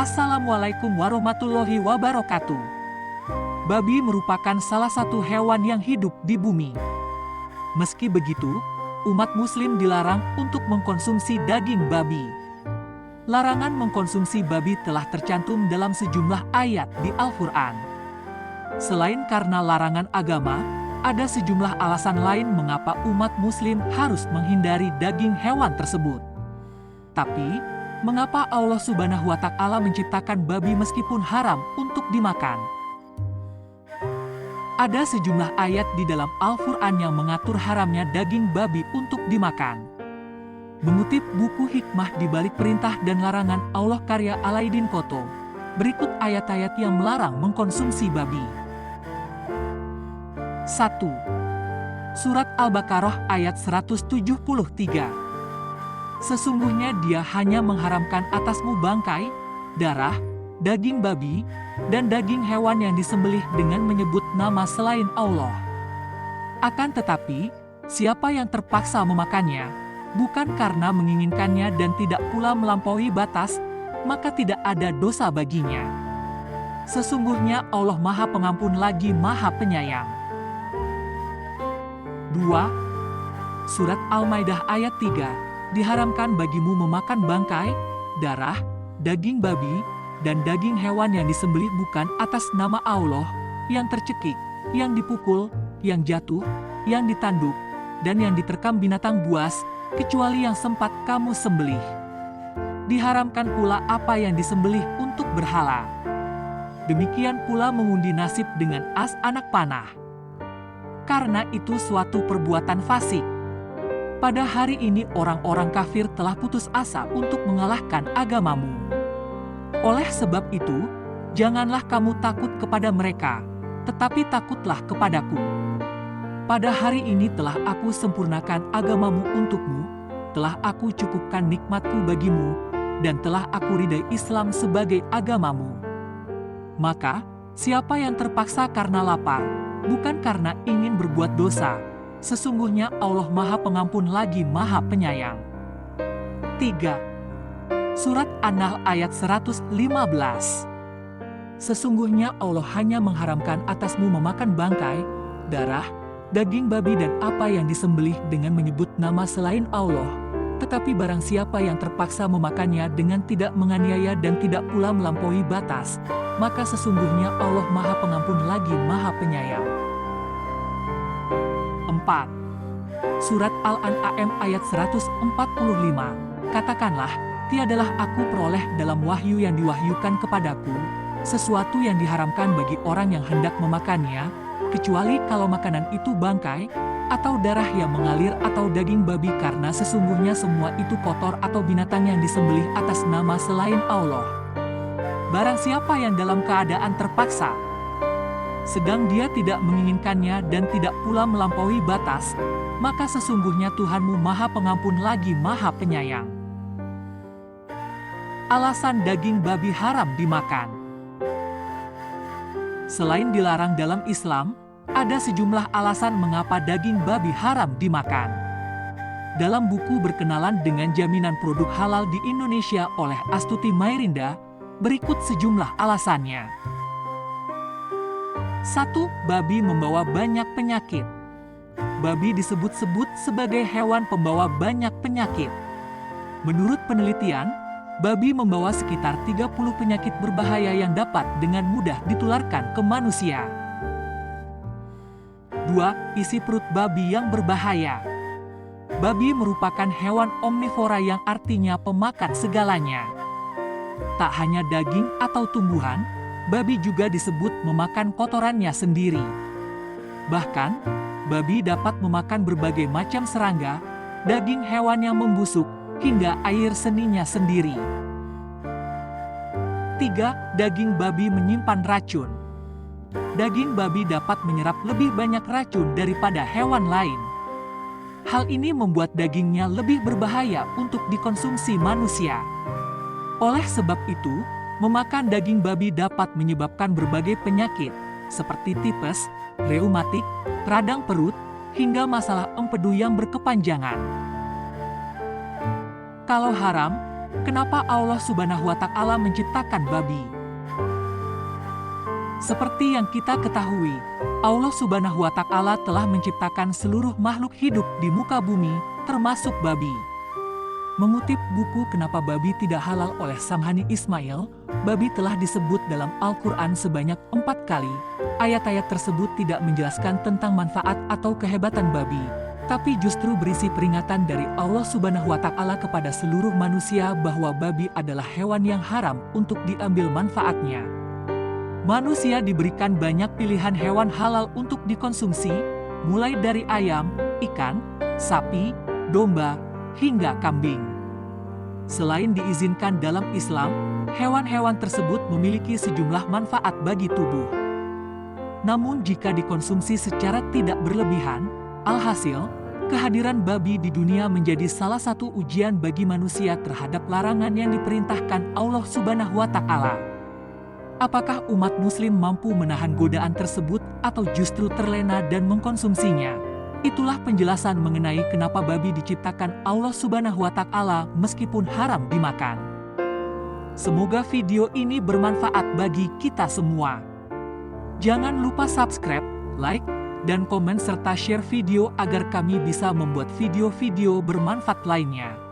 Assalamualaikum warahmatullahi wabarakatuh. Babi merupakan salah satu hewan yang hidup di bumi. Meski begitu, umat muslim dilarang untuk mengkonsumsi daging babi. Larangan mengkonsumsi babi telah tercantum dalam sejumlah ayat di Al-Quran. Selain karena larangan agama, ada sejumlah alasan lain mengapa umat muslim harus menghindari daging hewan tersebut. Tapi, mengapa Allah Subhanahu wa Ta'ala menciptakan babi meskipun haram untuk dimakan? Ada sejumlah ayat di dalam Al-Quran yang mengatur haramnya daging babi untuk dimakan. Mengutip buku Hikmah di Balik Perintah dan Larangan Allah karya Alaidin Koto, berikut ayat-ayat yang melarang mengkonsumsi babi. 1. Surat Al-Baqarah ayat 173. Sesungguhnya Dia hanya mengharamkan atasmu bangkai, darah, daging babi, dan daging hewan yang disembelih dengan menyebut nama selain Allah. Akan tetapi, siapa yang terpaksa memakannya, bukan karena menginginkannya dan tidak pula melampaui batas, maka tidak ada dosa baginya. Sesungguhnya Allah Maha Pengampun lagi Maha Penyayang. 2. Surat Al-Maidah ayat 3. Diharamkan bagimu memakan bangkai, darah, daging babi, dan daging hewan yang disembelih bukan atas nama Allah, yang tercekik, yang dipukul, yang jatuh, yang ditanduk, dan yang diterkam binatang buas, kecuali yang sempat kamu sembelih. Diharamkan pula apa yang disembelih untuk berhala. Demikian pula mengundi nasib dengan as anak panah. Karena itu suatu perbuatan fasik. Pada hari ini orang-orang kafir telah putus asa untuk mengalahkan agamamu. Oleh sebab itu, janganlah kamu takut kepada mereka, tetapi takutlah kepadaku. Pada hari ini telah aku sempurnakan agamamu untukmu, telah aku cukupkan nikmatku bagimu, dan telah aku ridai Islam sebagai agamamu. Maka, siapa yang terpaksa karena lapar, bukan karena ingin berbuat dosa, sesungguhnya Allah Maha Pengampun lagi Maha Penyayang. 3. Surat An-Nahl ayat 115. Sesungguhnya Allah hanya mengharamkan atasmu memakan bangkai, darah, daging babi dan apa yang disembelih dengan menyebut nama selain Allah. Tetapi barang siapa yang terpaksa memakannya dengan tidak menganiaya dan tidak pula melampaui batas, maka sesungguhnya Allah Maha Pengampun lagi Maha Penyayang. 4. Surat Al-An'am ayat 145. Katakanlah, tiadalah aku peroleh dalam wahyu yang diwahyukan kepadaku, sesuatu yang diharamkan bagi orang yang hendak memakannya, kecuali kalau makanan itu bangkai, atau darah yang mengalir atau daging babi karena sesungguhnya semua itu kotor atau binatang yang disembelih atas nama selain Allah. Barang siapa yang dalam keadaan terpaksa, sedang dia tidak menginginkannya dan tidak pula melampaui batas, maka sesungguhnya Tuhanmu Maha Pengampun lagi Maha Penyayang. Alasan daging babi haram dimakan. Selain dilarang dalam Islam, ada sejumlah alasan mengapa daging babi haram dimakan. Dalam buku Berkenalan dengan Jaminan Produk Halal di Indonesia oleh Astuti Mairinda, berikut sejumlah alasannya. 1. Babi membawa banyak penyakit. Babi disebut-sebut sebagai hewan pembawa banyak penyakit. Menurut penelitian, babi membawa sekitar 30 penyakit berbahaya yang dapat dengan mudah ditularkan ke manusia. 2. Isi perut babi yang berbahaya. Babi merupakan hewan omnivora yang artinya pemakan segalanya. Tak hanya daging atau tumbuhan, babi juga disebut memakan kotorannya sendiri. Bahkan, babi dapat memakan berbagai macam serangga, daging hewan yang membusuk, hingga air seninya sendiri. 3. Daging babi menyimpan racun. Daging babi dapat menyerap lebih banyak racun daripada hewan lain. Hal ini membuat dagingnya lebih berbahaya untuk dikonsumsi manusia. Oleh sebab itu, memakan daging babi dapat menyebabkan berbagai penyakit, seperti tipes, reumatik, radang perut, hingga masalah empedu yang berkepanjangan. Kalau haram, Kenapa Allah Subhanahu wa Ta'ala menciptakan babi? Seperti yang kita ketahui, Allah Subhanahu wa Ta'ala telah menciptakan seluruh makhluk hidup di muka bumi, termasuk babi. Mengutip buku Kenapa Babi Tidak Halal oleh Samhani Ismail, babi telah disebut dalam Al-Quran sebanyak 4 kali. Ayat-ayat tersebut tidak menjelaskan tentang manfaat atau kehebatan babi, tapi justru berisi peringatan dari Allah Subhanahu wa Ta'ala kepada seluruh manusia bahwa babi adalah hewan yang haram untuk diambil manfaatnya. Manusia diberikan banyak pilihan hewan halal untuk dikonsumsi, mulai dari ayam, ikan, sapi, domba, hingga kambing. Selain diizinkan dalam Islam, hewan-hewan tersebut memiliki sejumlah manfaat bagi tubuh. Namun jika dikonsumsi secara tidak berlebihan, alhasil, kehadiran babi di dunia menjadi salah satu ujian bagi manusia terhadap larangan yang diperintahkan Allah Subhanahu wa Ta'ala. Apakah umat muslim mampu menahan godaan tersebut atau justru terlena dan mengkonsumsinya? Itulah penjelasan mengenai kenapa babi diciptakan Allah Subhanahu wa Ta'ala meskipun haram dimakan. Semoga video ini bermanfaat bagi kita semua. Jangan lupa subscribe, like, dan komen serta share video agar kami bisa membuat video-video bermanfaat lainnya.